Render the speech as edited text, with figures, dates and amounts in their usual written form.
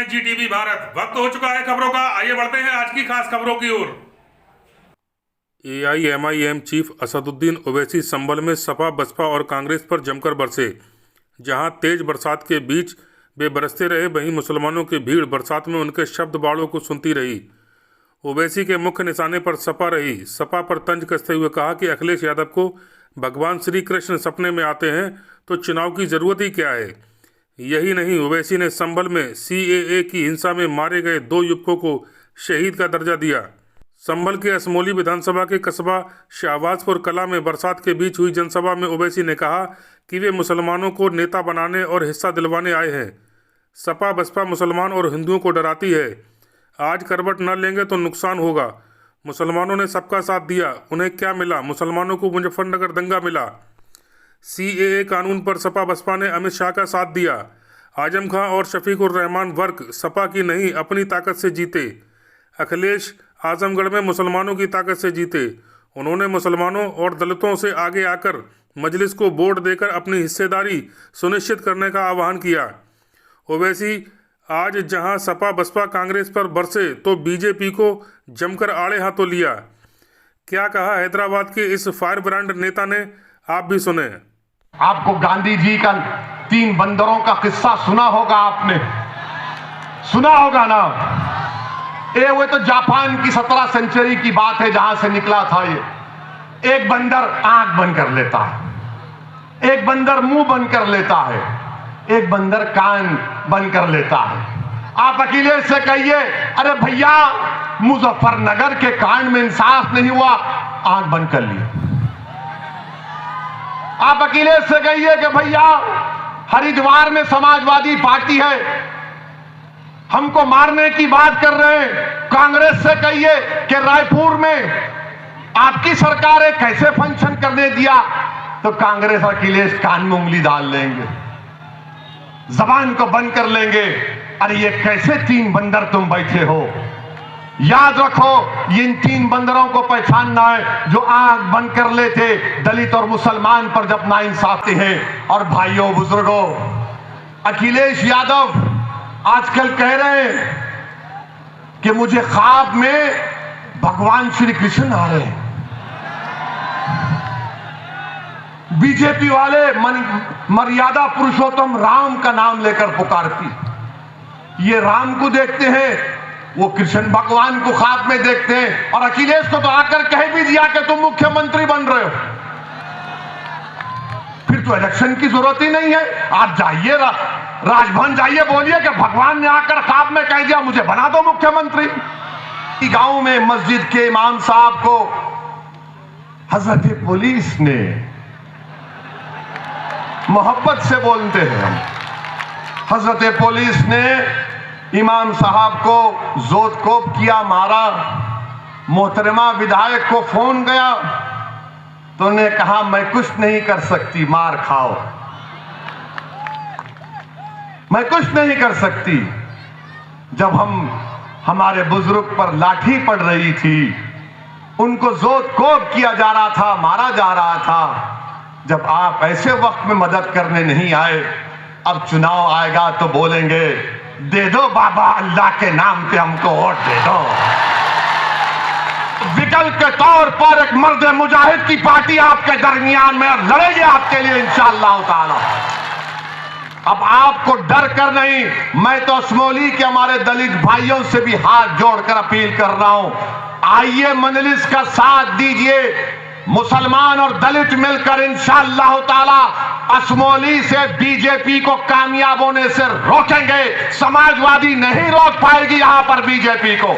एनजीटीवी भारत। वक्त हो चुका है खबरों का, आइए बढ़ते हैं आज की खास खबरों की ओर। एआईएमआईएम चीफ असदुद्दीन ओवैसी संभल में सपा बसपा और कांग्रेस पर जमकर बरसे। जहां तेज बरसात के बीच वे बरसते रहे, वहीं मुसलमानों की भीड़ बरसात में उनके शब्द बाड़ों को सुनती रही। ओवैसी के मुख्य निशाने पर सपा रही। सपा पर तंज कसते हुए कहा कि अखिलेश यादव को भगवान श्री कृष्ण सपने में आते हैं तो चुनाव की जरूरत ही क्या है। यही नहीं, ओवैसी ने संभल में सीएए की हिंसा में मारे गए 2 युवकों को शहीद का दर्जा दिया। संभल के असमोली विधानसभा के कस्बा शाहबाजपुर कला में बरसात के बीच हुई जनसभा में ओवैसी ने कहा कि वे मुसलमानों को नेता बनाने और हिस्सा दिलवाने आए हैं। सपा बसपा मुसलमान और हिंदुओं को डराती है। आज करवट न लेंगे तो नुकसान होगा। मुसलमानों ने सबका साथ दिया, उन्हें क्या मिला? मुसलमानों को मुजफ्फरनगर दंगा मिला। सीएए कानून पर सपा बसपा ने अमित शाह का साथ दिया। आजम खां और शफीकुर रहमान वर्क सपा की नहीं अपनी ताकत से जीते। अखिलेश आजमगढ़ में मुसलमानों की ताकत से जीते। उन्होंने मुसलमानों और दलितों से आगे आकर मजलिस को वोट देकर अपनी हिस्सेदारी सुनिश्चित करने का आह्वान किया। ओवैसी आज जहां सपा बसपा कांग्रेस पर बरसे तो बीजेपी को जमकर आड़े हाथों लिया। क्या कहा हैदराबाद के इस फायर ब्रांड नेता ने, आप भी सुने। आपको गांधी जी का 3 बंदरों का किस्सा सुना होगा, आपने सुना होगा ना। वो तो जापान की 17 सेंचुरी की बात है, जहां से निकला था ये। एक बंदर आंख बंद कर लेता है, एक बंदर मुंह बंद कर लेता है, एक बंदर कान बंद कर लेता है। आप अखिलेश से कहिए, अरे भैया मुजफ्फरनगर के कांड में इंसाफ नहीं हुआ, आंख बंद कर लिए। आप अखिलेश से कहिए कि भैया हरिद्वार में समाजवादी पार्टी है, हमको मारने की बात कर रहे हैं। कांग्रेस से कहिए कि रायपुर में आपकी सरकार है, कैसे फंक्शन करने दिया, तो कांग्रेस अखिलेश कान में उंगली डाल लेंगे, जबान को बंद कर लेंगे। अरे ये कैसे 3 बंदर तुम बैठे हो? याद रखो, इन 3 बंदरों को पहचानना है जो आंख बंद कर लेते दलित और मुसलमान पर जब नाइंसाफी है। और भाइयों बुजुर्गों, अखिलेश यादव आजकल कह रहे हैं कि मुझे ख्वाब में भगवान श्री कृष्ण आ रहे हैं। बीजेपी वाले मर्यादा पुरुषोत्तम राम का नाम लेकर पुकारती। ये राम को देखते हैं, वो कृष्ण भगवान को ख्वाब में देखते हैं। और अखिलेश को तो आकर कह भी दिया कि तुम मुख्यमंत्री बन रहे हो, फिर तो इलेक्शन की जरूरत ही नहीं है। आप जाइए राजभवन जाइए, बोलिए कि भगवान ने आकर ख्वाब में कह दिया मुझे बना दो मुख्यमंत्री। गांव में मस्जिद के इमाम साहब को हजरत पुलिस ने, मोहब्बत से बोलते हैं हम, हजरत पुलिस ने इमाम साहब को जोतकोप किया, मारा। मोहतरमा विधायक को फोन गया तो उन्हें कहा मैं कुछ नहीं कर सकती, मार खाओ, मैं कुछ नहीं कर सकती। जब हमारे बुजुर्ग पर लाठी पड़ रही थी, उनको जोतकोप किया जा रहा था, मारा जा रहा था, जब आप ऐसे वक्त में मदद करने नहीं आए, अब चुनाव आएगा तो बोलेंगे दे दो बाबा अल्लाह के नाम पे हमको वोट दे दो। विकल्प के तौर पर एक मर्द मुजाहिद की पार्टी आपके दरमियान में लड़ेगी आपके लिए इंशाअल्लाह ताला। अब आपको डर कर नहीं, मैं तो असमोली के हमारे दलित भाइयों से भी हाथ जोड़कर अपील कर रहा हूं, आइए मजलिस का साथ दीजिए। मुसलमान और दलित मिलकर इंशाअल्लाह ताला असमोली से बीजेपी को कामयाब होने से रोकेंगे। समाजवादी नहीं रोक पाएगी यहां पर बीजेपी को।